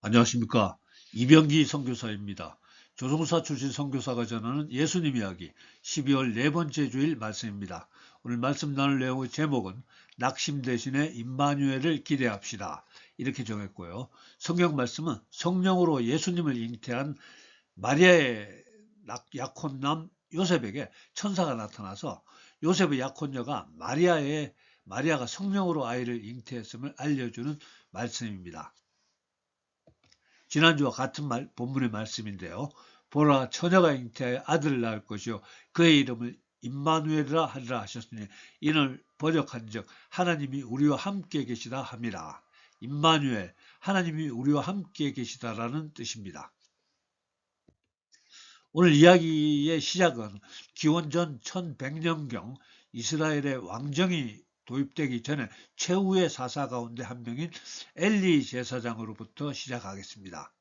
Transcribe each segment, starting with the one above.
안녕하십니까. 이병기 선교사입니다. 조종사 출신 선교사가 전하는 예수님 이야기 12월 네 번째 주일 말씀입니다. 오늘 말씀 나눌 내용의 제목은 낙심 대신에 임마누엘을 기대합시다. 이렇게 정했고요. 성경 말씀은 성령으로 예수님을 잉태한 마리아의 약혼남 요셉에게 천사가 나타나서 요셉의 약혼녀가 마리아가 성령으로 아이를 잉태했음을 알려주는 말씀입니다. 지난주와 같은 본문의 말씀인데요. 보라, 처녀가 잉태하여 아들을 낳을 것이요 그의 이름을 임마누엘이라 하리라 하셨으니 이는 번역한즉 하나님이 우리와 함께 계시다 함이라. 임마누엘, 하나님이 우리와 함께 계시다라는 뜻입니다. 오늘 이야기의 시작은 기원전 1100년경 이스라엘의 왕정이 도입되기 전에 최후의 사사 가운데 한 명인 엘리 제사장으로부터 시작하겠습니다.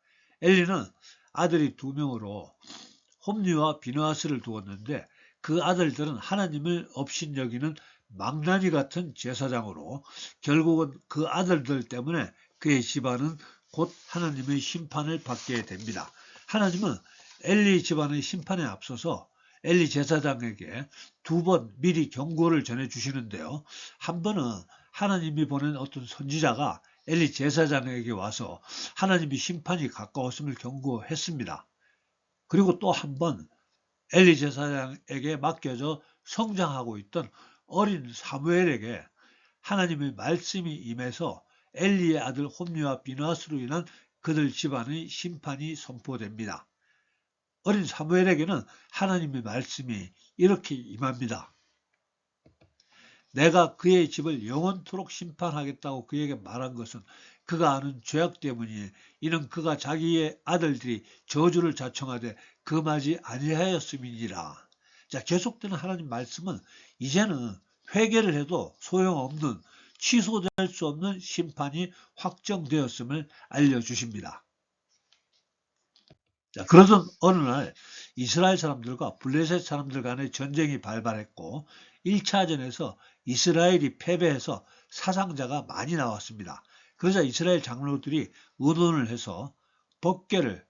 엘리는 아들이 두 명으로 홈리와 비느하스를 두었는데 그 아들들은 하나님을 업신여기는 망나니 같은 제사장으로 결국은 그 아들들 때문에 그의 집안은 곧 하나님의 심판을 받게 됩니다. 하나님은 엘리 집안의 심판에 앞서서 엘리 제사장에게 두 번 미리 경고를 전해주시는데요. 한 번은 하나님이 보낸 어떤 선지자가 엘리 제사장에게 와서 하나님이 심판이 가까웠음을 경고했습니다. 그리고 또 한 번 엘리 제사장에게 맡겨져 성장하고 있던 어린 사무엘에게 하나님의 말씀이 임해서 엘리의 아들 홈리와 비느하스로 인한 그들 집안의 심판이 선포됩니다. 어린 사무엘에게는 하나님의 말씀이 이렇게 임합니다. 내가 그의 집을 영원토록 심판하겠다고 그에게 말한 것은 그가 아는 죄악 때문이니 이는 그가 자기의 아들들이 저주를 자청하되 금하지 아니하였음이니라. 자, 계속되는 하나님 말씀은 이제는 회개를 해도 소용없는 취소될 수 없는 심판이 확정되었음을 알려주십니다. 자, 그러던 어느 날 이스라엘 사람들과 블레셋 사람들 간의 전쟁이 발발했고 1차전에서 이스라엘이 패배해서 사상자가 많이 나왔습니다. 그러자 이스라엘 장로들이 의논을 해서 법궤를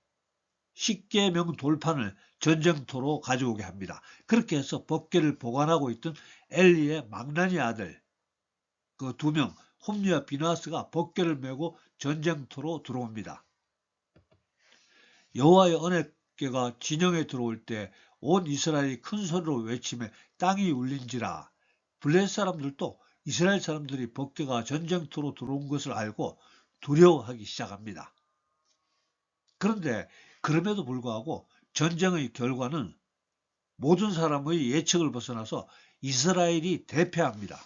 십계명 돌판을 전쟁터로 가져오게 합니다. 그렇게 해서 법궤를 보관하고 있던 엘리의 망나니 아들 그 두 명 홈리와 비느하스가 법궤를 메고 전쟁터로 들어옵니다. 여호와의 언약궤가 진영에 들어올 때 온 이스라엘이 큰 소리로 외치며 땅이 울린지라. 블레셋 사람들도 이스라엘 사람들이 법궤가 전쟁터로 들어온 것을 알고 두려워하기 시작합니다. 그런데 그럼에도 불구하고 전쟁의 결과는 모든 사람의 예측을 벗어나서 이스라엘이 대패합니다.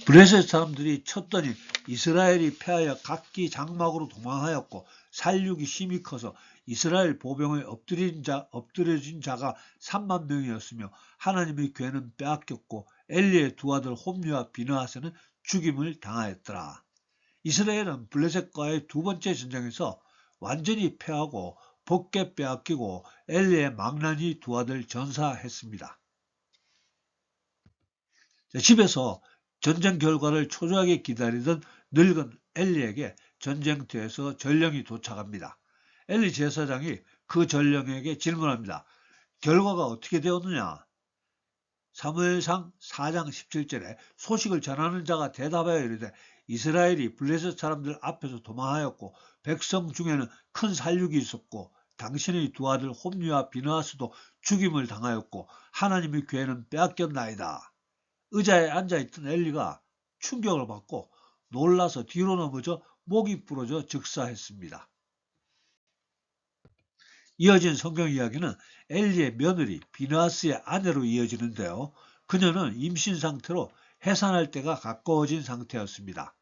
블레셋 사람들이 쳤더니 이스라엘이 패하여 각기 장막으로 도망하였고 살육이 심히 커서 이스라엘 보병에 엎드려진 자가 3만 명이었으며 하나님의 궤는 빼앗겼고 엘리의 두 아들 홈리와 비느하스는 죽임을 당하였더라. 이스라엘은 블레셋과의 두 번째 전쟁에서 완전히 패하고 법궤 빼앗기고 엘리의 망나니 두 아들 전사했습니다. 집에서 전쟁 결과를 초조하게 기다리던 늙은 엘리에게 전쟁터에서 전령이 도착합니다. 엘리 제사장이 그 전령에게 질문합니다. 결과가 어떻게 되었느냐? 사무엘상 4장 17절에 소식을 전하는 자가 대답하여 이르되 이스라엘이 블레셋 사람들 앞에서 도망하였고 백성 중에는 큰 살육이 있었고 당신의 두 아들 홈리와 비느하스도 죽임을 당하였고 하나님의 궤는 빼앗겼나이다. 의자에 앉아있던 엘리가 충격을 받고 놀라서 뒤로 넘어져 목이 부러져 즉사했습니다. 이어진 성경 이야기는 엘리의 며느리 비느하스의 아내로 이어지는데요. 그녀는 임신 상태로 해산할 때가 가까워진 상태였습니다.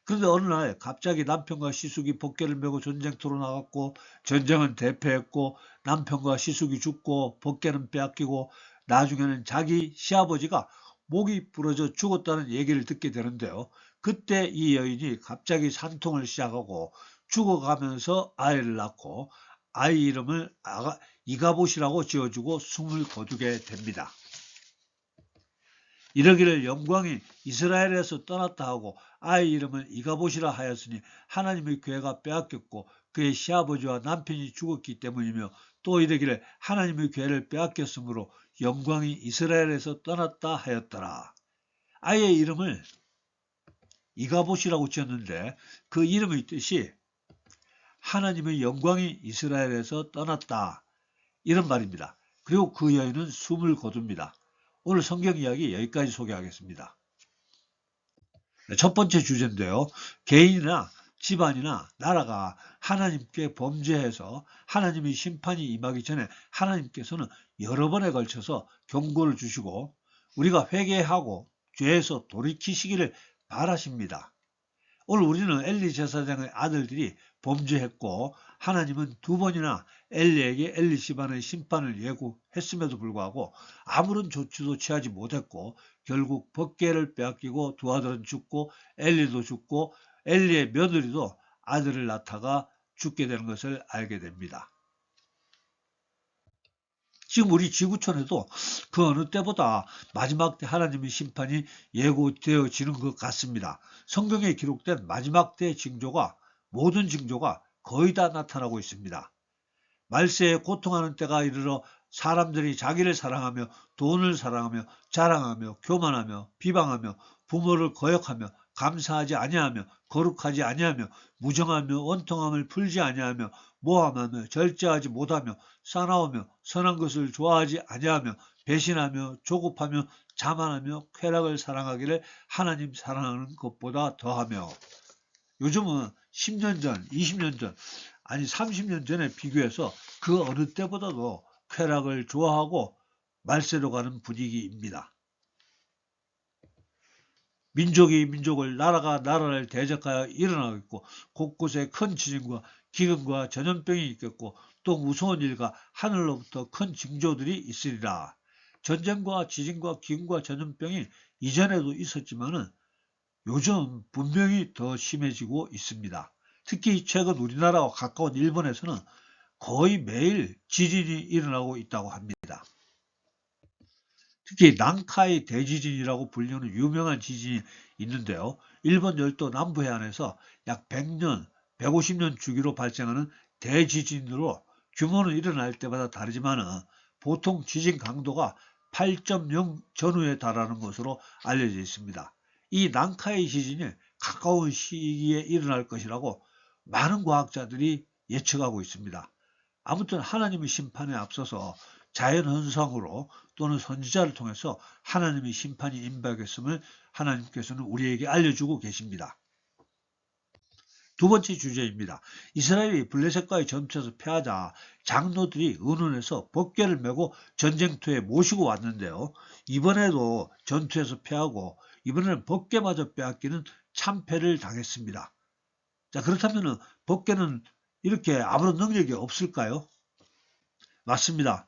그런데 어느 날 갑자기 남편과 시숙이 법궤를 메고 전쟁터로 나갔고 전쟁은 대패했고 남편과 시숙이 죽고 법궤는 빼앗기고 나중에는 자기 시아버지가 목이 부러져 죽었다는 얘기를 듣게 되는데요. 그때 이 여인이 갑자기 산통을 시작하고 죽어가면서 아이를 낳고 아이 이름을 이가봇이라고 지어주고 숨을 거두게 됩니다. 이러기를 영광이 이스라엘에서 떠났다 하고 아이 이름은 이가봇이라 하였으니 하나님의 교회가 빼앗겼고 그의 시아버지와 남편이 죽었기 때문이며 또 이르기를 하나님의 교회를 빼앗겼으므로 영광이 이스라엘에서 떠났다 하였더라. 아이의 이름을 이가봇이라고 지었는데 그 이름의 뜻이 하나님의 영광이 이스라엘에서 떠났다, 이런 말입니다. 그리고 그 여인은 숨을 거둡니다. 오늘 성경 이야기 여기까지 소개하겠습니다. 첫 번째 주제인데요. 개인이나 집안이나 나라가 하나님께 범죄해서 하나님의 심판이 임하기 전에 하나님께서는 여러 번에 걸쳐서 경고를 주시고 우리가 회개하고 죄에서 돌이키시기를 바라십니다. 오늘 우리는 엘리 제사장의 아들들이 범죄했고 하나님은 두 번이나 엘리에게 엘리 집안의 심판을 예고했음에도 불구하고 아무런 조치도 취하지 못했고 결국 법궤를 빼앗기고 두 아들은 죽고 엘리도 죽고 엘리의 며느리도 아들을 낳다가 죽게 되는 것을 알게 됩니다. 지금 우리 지구촌에도 그 어느 때보다 마지막 때 하나님의 심판이 예고되어지는 것 같습니다. 성경에 기록된 마지막 때의 징조가, 모든 징조가 거의 다 나타나고 있습니다. 말세에 고통하는 때가 이르러 사람들이 자기를 사랑하며 돈을 사랑하며 자랑하며 교만하며 비방하며 부모를 거역하며 감사하지 아니하며 거룩하지 아니하며 무정하며 원통함을 풀지 아니하며 모함하며 절제하지 못하며 싸나우며 선한 것을 좋아하지 아니하며 배신하며 조급하며 자만하며 쾌락을 사랑하기를 하나님 사랑하는 것보다 더하며. 요즘은 10년 전, 20년 전, 아니 30년 전에 비교해서 그 어느 때보다도 쾌락을 좋아하고 말세로 가는 분위기입니다. 민족이 민족을, 나라가 나라를 대적하여 일어나고 있고 곳곳에 큰 지진과 기근과 전염병이 있겠고 또 무서운 일과 하늘로부터 큰 징조들이 있으리라. 전쟁과 지진과 기근과 전염병이 이전에도 있었지만은 요즘 분명히 더 심해지고 있습니다. 특히 최근 우리나라와 가까운 일본에서는 거의 매일 지진이 일어나고 있다고 합니다. 특히 난카이 대지진이라고 불리는 유명한 지진이 있는데요. 일본 열도 남부 해안에서 약 100년, 150년 주기로 발생하는 대지진으로 규모는 일어날 때마다 다르지만 보통 지진 강도가 8.0 전후에 달하는 것으로 알려져 있습니다. 이 난카이 지진이 가까운 시기에 일어날 것이라고 많은 과학자들이 예측하고 있습니다. 아무튼 하나님의 심판에 앞서서 자연현상으로 또는 선지자를 통해서 하나님의 심판이 임박했음을 하나님께서는 우리에게 알려주고 계십니다. 두 번째 주제입니다. 이스라엘이 블레셋과의 전투에서 패하자 장로들이 의논해서 법궤를 메고 전쟁터에 모시고 왔는데요. 이번에도 전투에서 패하고 이번에는 법궤마저 빼앗기는 참패를 당했습니다. 자, 그렇다면 법궤는 이렇게 아무런 능력이 없을까요? 맞습니다.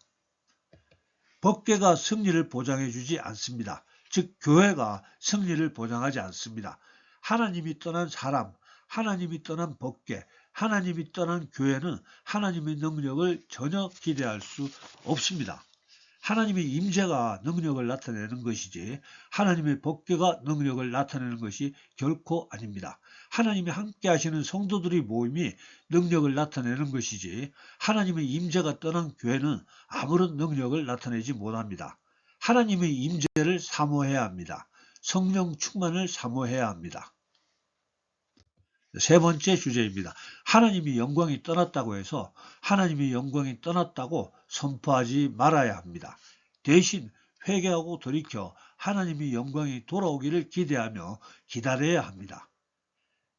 법궤가 승리를 보장해 주지 않습니다. 즉 교회가 승리를 보장하지 않습니다. 하나님이 떠난 사람, 하나님이 떠난 법궤, 하나님이 떠난 교회는 하나님의 능력을 전혀 기대할 수 없습니다. 하나님의 임재가 능력을 나타내는 것이지 하나님의 법궤가 능력을 나타내는 것이 결코 아닙니다. 하나님이 함께 하시는 성도들의 모임이 능력을 나타내는 것이지 하나님의 임재가 떠난 교회는 아무런 능력을 나타내지 못합니다. 하나님의 임재를 사모해야 합니다. 성령 충만을 사모해야 합니다. 세 번째 주제입니다. 하나님이 영광이 떠났다고 해서 하나님의 영광이 떠났다고 선포하지 말아야 합니다. 대신 회개하고 돌이켜 하나님의 영광이 돌아오기를 기대하며 기다려야 합니다.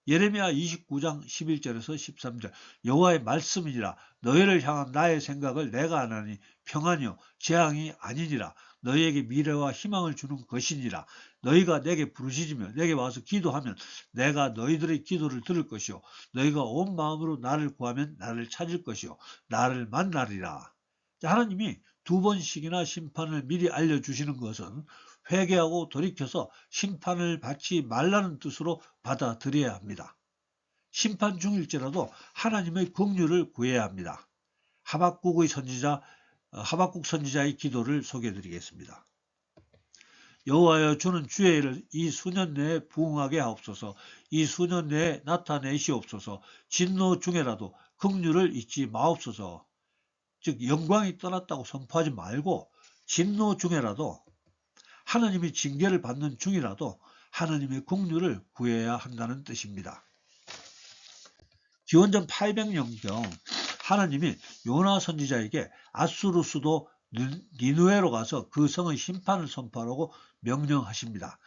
예레미야 29장 11절에서 13절 여호와의 말씀이니라 너희를 향한 나의 생각을 내가 아나니 평안이요 재앙이 아니니라 너희에게 미래와 희망을 주는 것이니라 너희가 내게 부르짖으며 내게 와서 기도하면 내가 너희들의 기도를 들을 것이요 너희가 온 마음으로 나를 구하면 나를 찾을 것이요 나를 만나리라. 하나님이 두 번씩이나 심판을 미리 알려주시는 것은 회개하고 돌이켜서 심판을 받지 말라는 뜻으로 받아들여야 합니다. 심판 중일지라도 하나님의 긍휼을 구해야 합니다. 하박국 선지자의 기도를 소개해 드리겠습니다. 여호와여 주는 주의 일을 이 수년 내에 부응하게 하옵소서. 이 수년 내에 나타내시옵소서. 진노 중에라도 긍휼을 잊지 마옵소서. 즉 영광이 떠났다고 선포하지 말고 진노 중에라도 하나님이 징계를 받는 중이라도 하나님의 긍휼을 구해야 한다는 뜻입니다. 기원전 800년경 하나님이 요나 선지자에게 아수르 수도 니느웨로 가서 그 성의 심판을 선포하라고 명령하십니다.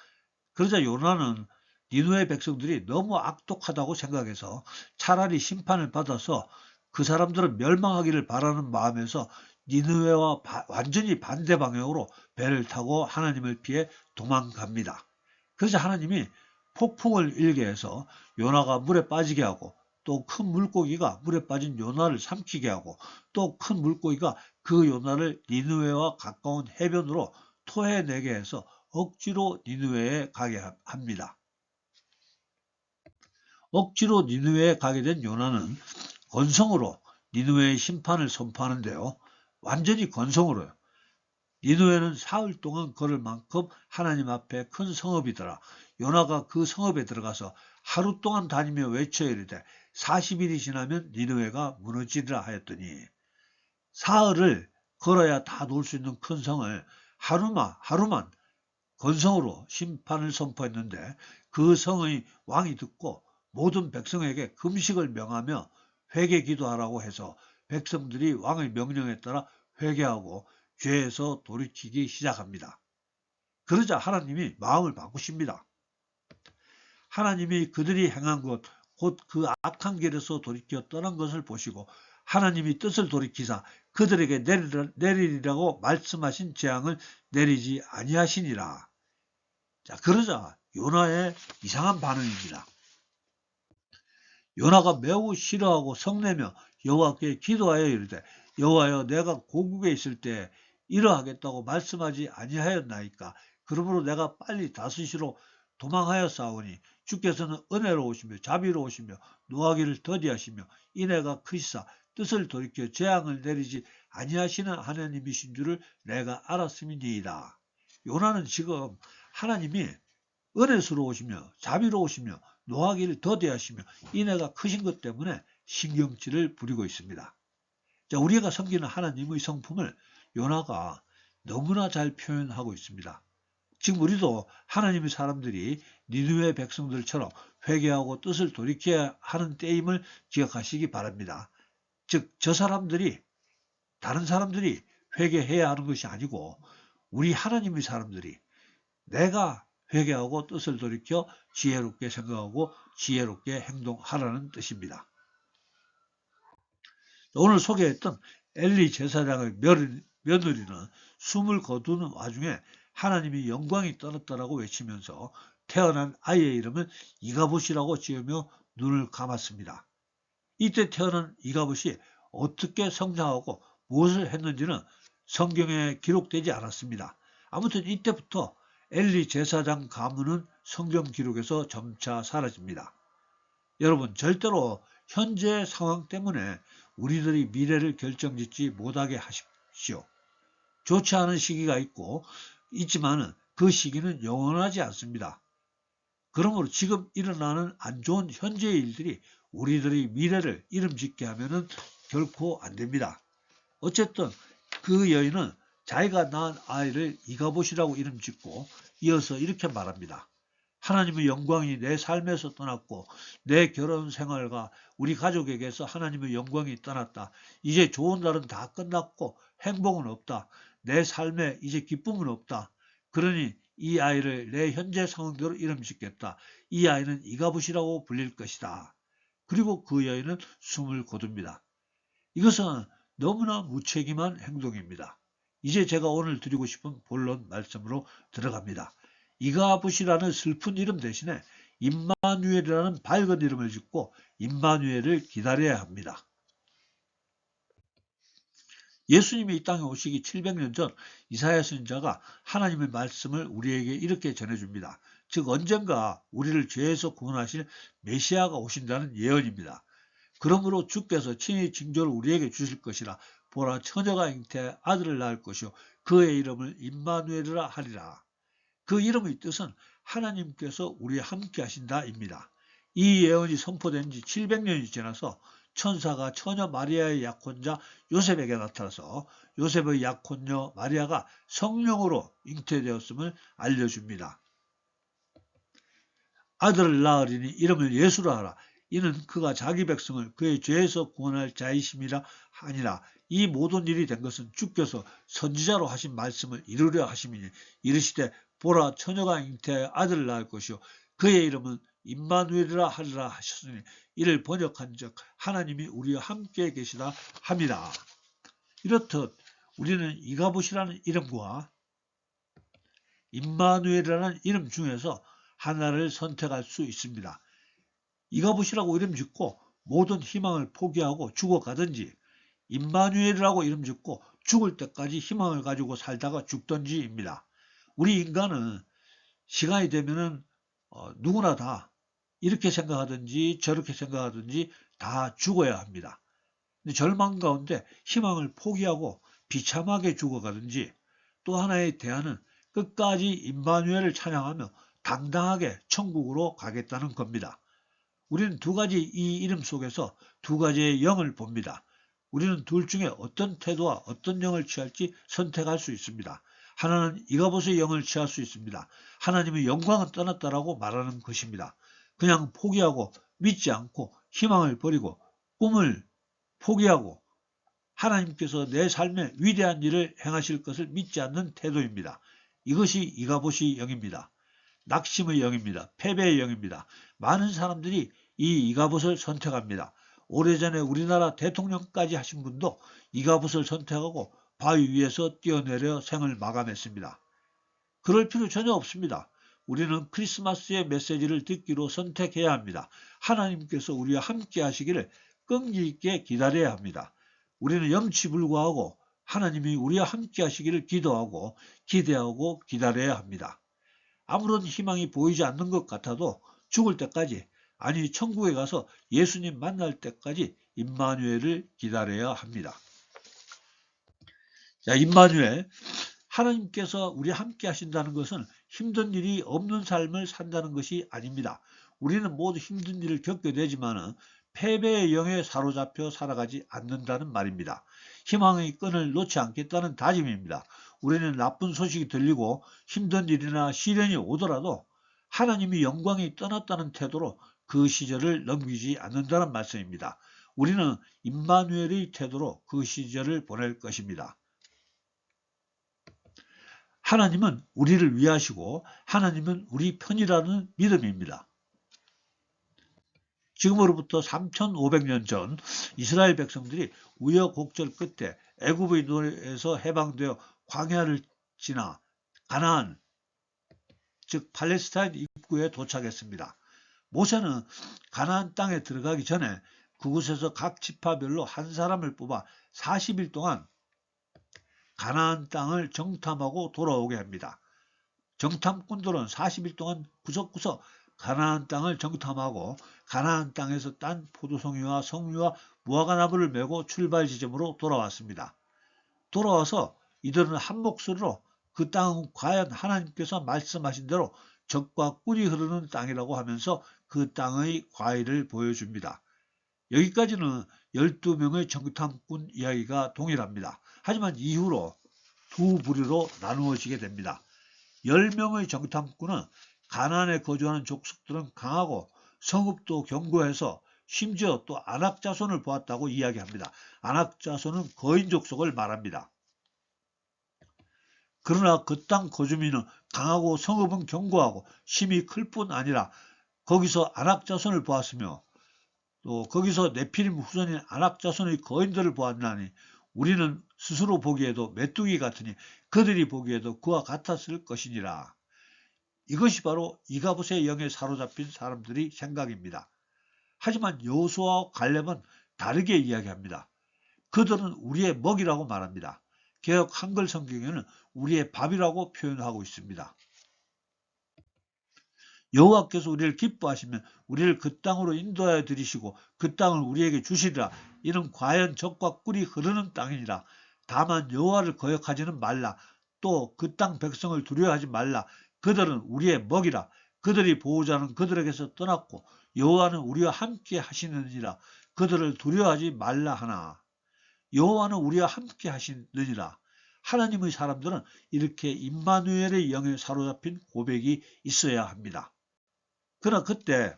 그러자 요나는 니느웨 백성들이 너무 악독하다고 생각해서 차라리 심판을 받아서 그 사람들은 멸망하기를 바라는 마음에서 니느웨와 완전히 반대 방향으로 배를 타고 하나님을 피해 도망갑니다. 그래서 하나님이 폭풍을 일게 해서 요나가 물에 빠지게 하고 또 큰 물고기가 물에 빠진 요나를 삼키게 하고 또 큰 물고기가 그 요나를 니느웨와 가까운 해변으로 토해내게 해서 억지로 니느웨에 가게 합니다. 억지로 니느웨에 가게 된 요나는 건성으로 니느웨의 심판을 선포하는데요. 완전히 건성으로요. 니느웨는 사흘 동안 걸을 만큼 하나님 앞에 큰 성읍이더라. 요나가 그 성읍에 들어가서 하루 동안 다니며 외쳐 이르되 40일이 지나면 니느웨가 무너지리라 하였더니 사흘을 걸어야 다 놓을 수 있는 큰 성을 하루만 건성으로 심판을 선포했는데 그 성의 왕이 듣고 모든 백성에게 금식을 명하며 회개 기도하라고 해서 백성들이 왕의 명령에 따라 회개하고 죄에서 돌이키기 시작합니다. 그러자 하나님이 마음을 바꾸십니다. 하나님이 그들이 행한 것, 곧 그 악한 길에서 돌이켜 떠난 것을 보시고 하나님이 뜻을 돌이키사 그들에게 내리리라고 말씀하신 재앙을 내리지 아니하시니라. 자, 그러자 요나의 이상한 반응입니다. 요나가 매우 싫어하고 성내며 여호와께 기도하여 이르되 여호와여 내가 고국에 있을 때 이러하겠다고 말씀하지 아니하였나이까. 그러므로 내가 빨리 다스시로 도망하였사오니 주께서는 은혜로우시며 자비로우시며 노하기를 더디하시며 인애가 크시사 뜻을 돌이켜 재앙을 내리지 아니하시는 하나님이신 줄을 내가 알았음이니이다. 요나는 지금 하나님이 은혜스러우시며 자비로우시며 노하기를 더디하시며 인애가 크신 것 때문에 신경질을 부리고 있습니다. 자, 우리가 섬기는 하나님의 성품을 요나가 너무나 잘 표현하고 있습니다. 지금 우리도 하나님의 사람들이 니느웨 백성들처럼 회개하고 뜻을 돌이켜야 하는 때임을 기억하시기 바랍니다. 즉, 다른 사람들이 회개해야 하는 것이 아니고 우리 하나님의 사람들이 내가 회개하고 뜻을 돌이켜 지혜롭게 생각하고 지혜롭게 행동하라는 뜻입니다. 오늘 소개했던 엘리 제사장의 며느리는 숨을 거두는 와중에 하나님이 영광이 떠났다라고 외치면서 태어난 아이의 이름은 이가봇이라고 지으며 눈을 감았습니다. 이때 태어난 이가봇이 어떻게 성장하고 무엇을 했는지는 성경에 기록되지 않았습니다. 아무튼 이때부터 엘리 제사장 가문은 성경 기록에서 점차 사라집니다. 여러분, 절대로 현재 상황 때문에 우리들이 미래를 결정짓지 못하게 하십시오. 좋지 않은 시기가 있지만 그 시기는 영원하지 않습니다. 그러므로 지금 일어나는 안 좋은 현재의 일들이 우리들의 미래를 이름짓게 하면은 결코 안 됩니다. 어쨌든 그 여인은 자기가 낳은 아이를 이가봇이라고 이름짓고 이어서 이렇게 말합니다. 하나님의 영광이 내 삶에서 떠났고 내 결혼 생활과 우리 가족에게서 하나님의 영광이 떠났다. 이제 좋은 날은 다 끝났고 행복은 없다. 내 삶에 이제 기쁨은 없다. 그러니 이 아이를 내 현재 상황대로 이름 짓겠다. 이 아이는 이가봇이라고 불릴 것이다. 그리고 그 여인은 숨을 거둡니다. 이것은 너무나 무책임한 행동입니다. 이제 제가 오늘 드리고 싶은 본론 말씀으로 들어갑니다. 이가봇이라는 슬픈 이름 대신에 임마누엘이라는 밝은 이름을 짓고 임마누엘을 기다려야 합니다. 예수님이 이 땅에 오시기 700년 전 이사야 선지자가 하나님의 말씀을 우리에게 이렇게 전해줍니다. 즉 언젠가 우리를 죄에서 구원하실 메시아가 오신다는 예언입니다. 그러므로 주께서 친히 징조를 우리에게 주실 것이라. 보라, 처녀가 잉태해 아들을 낳을 것이요 그의 이름을 임마누엘이라 하리라. 그 이름의 뜻은 하나님께서 우리와 함께 하신다입니다. 이 예언이 선포된 지 700년이 지나서 천사가 처녀 마리아의 약혼자 요셉에게 나타나서 요셉의 약혼녀 마리아가 성령으로 잉태되었음을 알려줍니다. 아들을 낳으리니 이름을 예수라 하라. 이는 그가 자기 백성을 그의 죄에서 구원할 자이심이라 하니라. 이 모든 일이 된 것은 주께서 선지자로 하신 말씀을 이루려 하심이니 이르시되 보라 처녀가 잉태하여 아들을 낳을 것이요 그의 이름은 임마누엘이라 하리라 하셨으니 이를 번역한즉 하나님이 우리와 함께 계시다 함이라. 이렇듯 우리는 이가봇이라는 이름과 임마누엘이라는 이름 중에서 하나를 선택할 수 있습니다. 이가봇이라고 이름 짓고 모든 희망을 포기하고 죽어가든지 임마누엘이라고 이름 짓고 죽을 때까지 희망을 가지고 살다가 죽든지입니다. 우리 인간은 시간이 되면은 누구나 다 이렇게 생각하든지 저렇게 생각하든지 다 죽어야 합니다. 근데 절망 가운데 희망을 포기하고 비참하게 죽어가든지 또 하나의 대안은 끝까지 임마누엘을 찬양하며 당당하게 천국으로 가겠다는 겁니다. 우리는 두 가지 이 이름 속에서 두 가지의 영을 봅니다. 우리는 둘 중에 어떤 태도와 어떤 영을 취할지 선택할 수 있습니다. 하나는 이가봇의 영을 취할 수 있습니다. 하나님의 영광은 떠났다라고 말하는 것입니다. 그냥 포기하고 믿지 않고 희망을 버리고 꿈을 포기하고 하나님께서 내 삶에 위대한 일을 행하실 것을 믿지 않는 태도입니다. 이것이 이가봇의 영입니다. 낙심의 영입니다. 패배의 영입니다. 많은 사람들이 이 이가봇을 선택합니다. 오래전에 우리나라 대통령까지 하신 분도 이가봇을 선택하고 바위 위에서 뛰어내려 생을 마감했습니다. 그럴 필요 전혀 없습니다. 우리는 크리스마스의 메시지를 듣기로 선택해야 합니다. 하나님께서 우리와 함께 하시기를 끈기 있게 기다려야 합니다. 우리는 염치불구하고 하나님이 우리와 함께 하시기를 기도하고 기대하고 기다려야 합니다. 아무런 희망이 보이지 않는 것 같아도 죽을 때까지, 아니 천국에 가서 예수님 만날 때까지 임마누엘을 기다려야 합니다. 자, 임마누엘, 하나님께서 우리와 함께 하신다는 것은 힘든 일이 없는 삶을 산다는 것이 아닙니다. 우리는 모두 힘든 일을 겪게 되지만 패배의 영에 사로잡혀 살아가지 않는다는 말입니다. 희망의 끈을 놓지 않겠다는 다짐입니다. 우리는 나쁜 소식이 들리고 힘든 일이나 시련이 오더라도 하나님이 영광이 떠났다는 태도로 그 시절을 넘기지 않는다는 말씀입니다. 우리는 임마누엘의 태도로 그 시절을 보낼 것입니다. 하나님은 우리를 위하시고 하나님은 우리 편이라는 믿음입니다. 지금으로부터 3,500년 전 이스라엘 백성들이 우여곡절 끝에 애굽의 노예에서 해방되어 광야를 지나 가나안, 즉 팔레스타인 입구에 도착했습니다. 모세는 가나안 땅에 들어가기 전에 그곳에서 각 지파별로 한 사람을 뽑아 40일 동안 가나안 땅을 정탐하고 돌아오게 합니다. 정탐꾼들은 40일 동안 구석구석 가나안 땅을 정탐하고 가나안 땅에서 딴 포도송이와 성류와 무화과나무를 메고 출발 지점으로 돌아왔습니다. 돌아와서 이들은 한 목소리로 그 땅은 과연 하나님께서 말씀하신 대로 젖과 꿀이 흐르는 땅이라고 하면서 그 땅의 과일을 보여줍니다. 여기까지는 12명의 정탐꾼 이야기가 동일합니다. 하지만 이후로 두 부류로 나누어지게 됩니다. 10명의 정탐꾼은 가나안에 거주하는 족속들은 강하고 성읍도 견고해서 심지어 또 아낙 자손을 보았다고 이야기합니다. 아낙 자손은 거인 족속을 말합니다. 그러나 그 땅 거주민은 강하고 성읍은 견고하고 힘이 클 뿐 아니라 거기서 아낙 자손을 보았으며 또 거기서 네피림 후손인 아낙 자손의 거인들을 보았나니 우리는 스스로 보기에도 메뚜기 같으니 그들이 보기에도 그와 같았을 것이니라. 이것이 바로 이가봇의 영에 사로잡힌 사람들의 생각입니다. 하지만 여호수아와 갈렙은 다르게 이야기합니다. 그들은 우리의 먹이라고 말합니다. 개역 한글 성경에는 우리의 밥이라고 표현하고 있습니다. 여호와께서 우리를 기뻐하시면 우리를 그 땅으로 인도하여 들이시고 그 땅을 우리에게 주시리라. 이는 과연 젖과 꿀이 흐르는 땅이니라. 다만 여호와를 거역하지는 말라. 또 그 땅 백성을 두려워하지 말라. 그들은 우리의 먹이라. 그들이 보호자는 그들에게서 떠났고 여호와는 우리와 함께 하시느니라. 그들을 두려워하지 말라 하나. 여호와는 우리와 함께 하시느니라. 하나님의 사람들은 이렇게 임마누엘의 영에 사로잡힌 고백이 있어야 합니다. 그러나 그때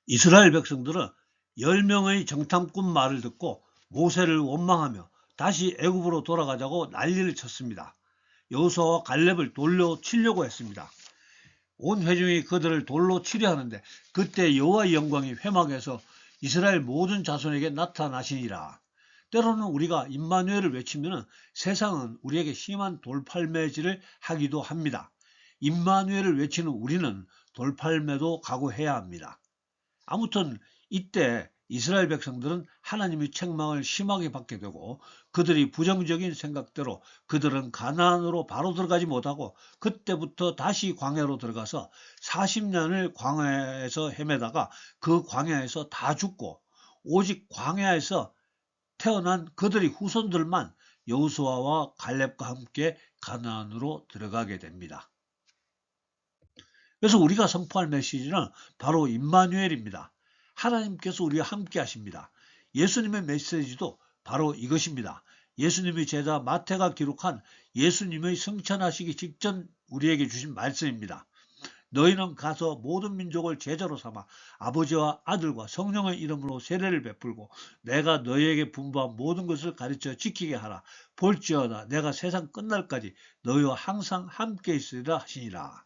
이스라엘 백성들은 10명의 정탐꾼 말을 듣고 모세를 원망하며 다시 애굽으로 돌아가자고 난리를 쳤습니다. 여호수아와 갈렙을 돌로 치려고 했습니다. 온 회중이 그들을 돌로 치려 하는데 그때 여호와의 영광이 회막에서 이스라엘 모든 자손에게 나타나시니라. 때로는 우리가 임마누엘을 외치면 세상은 우리에게 심한 돌팔매질을 하기도 합니다. 임마누엘을 외치는 우리는 돌팔매도 각오해야 합니다. 아무튼 이때 이스라엘 백성들은 하나님의 책망을 심하게 받게 되고 그들이 부정적인 생각대로 그들은 가나안으로 바로 들어가지 못하고 그때부터 다시 광야로 들어가서 40년을 광야에서 헤매다가 그 광야에서 다 죽고 오직 광야에서 태어난 그들의 후손들만 여호수아와 갈렙과 함께 가나안으로 들어가게 됩니다. 그래서 우리가 선포할 메시지는 바로 임마누엘입니다. 하나님께서 우리와 함께 하십니다. 예수님의 메시지도 바로 이것입니다. 예수님의 제자 마태가 기록한 예수님의 승천하시기 직전 우리에게 주신 말씀입니다. 너희는 가서 모든 민족을 제자로 삼아 아버지와 아들과 성령의 이름으로 세례를 베풀고 내가 너희에게 분부한 모든 것을 가르쳐 지키게 하라. 볼지어다 내가 세상 끝날까지 너희와 항상 함께 있으리라 하시니라.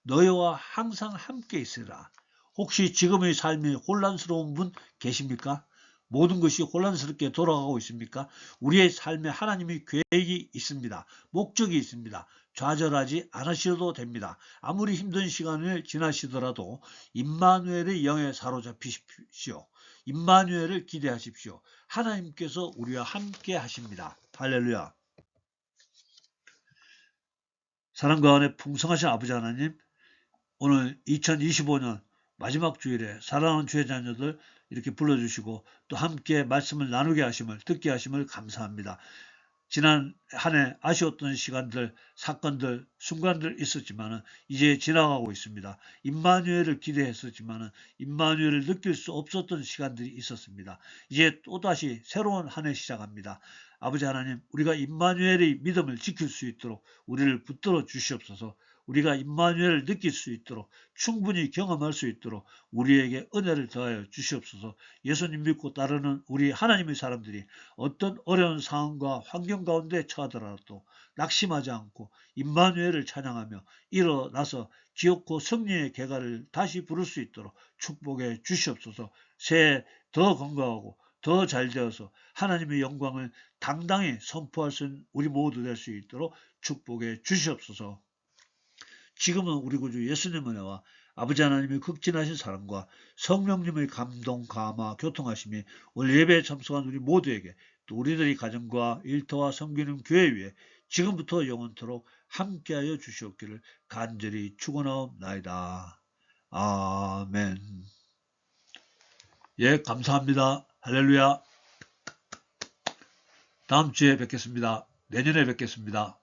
너희와 항상 함께 있으리라. 혹시 지금의 삶이 혼란스러운 분 계십니까? 모든 것이 혼란스럽게 돌아가고 있습니까? 우리의 삶에 하나님의 계획이 있습니다. 목적이 있습니다. 좌절하지 않으셔도 됩니다. 아무리 힘든 시간을 지나시더라도 임마누엘의 영에 사로잡히십시오. 임마누엘을 기대하십시오. 하나님께서 우리와 함께 하십니다. 할렐루야. 사랑과 은혜 풍성하신 아버지 하나님, 오늘 2025년 마지막 주일에 사랑하는 주의 자녀들 이렇게 불러주시고 또 함께 말씀을 나누게 하심을 듣게 하심을 감사합니다. 지난 한 해 아쉬웠던 시간들, 사건들, 순간들 있었지만 이제 지나가고 있습니다. 임마누엘을 기대했었지만 임마누엘을 느낄 수 없었던 시간들이 있었습니다. 이제 또다시 새로운 한 해 시작합니다. 아버지 하나님, 우리가 임마누엘의 믿음을 지킬 수 있도록 우리를 붙들어 주시옵소서. 우리가 임마누엘을 느낄 수 있도록 충분히 경험할 수 있도록 우리에게 은혜를 더하여 주시옵소서. 예수님 믿고 따르는 우리 하나님의 사람들이 어떤 어려운 상황과 환경 가운데 처하더라도 낙심하지 않고 임마누엘을 찬양하며 일어나서 기업고 승리의 개가를 다시 부를 수 있도록 축복해 주시옵소서. 새해 더 건강하고 더 잘되어서 하나님의 영광을 당당히 선포할 수 있는 우리 모두 될 수 있도록 축복해 주시옵소서. 지금은 우리 구주 예수님의 은혜와 아버지 하나님의 극진하신 사랑과 성령님의 감동, 감화, 교통하심이 오늘 예배에 참석한 우리 모두에게 또 우리들의 가정과 일터와 섬기는 교회 위에 지금부터 영원토록 함께하여 주시옵기를 간절히 축원하옵나이다. 아멘. 예, 감사합니다. 할렐루야. 다음 주에 뵙겠습니다. 내년에 뵙겠습니다.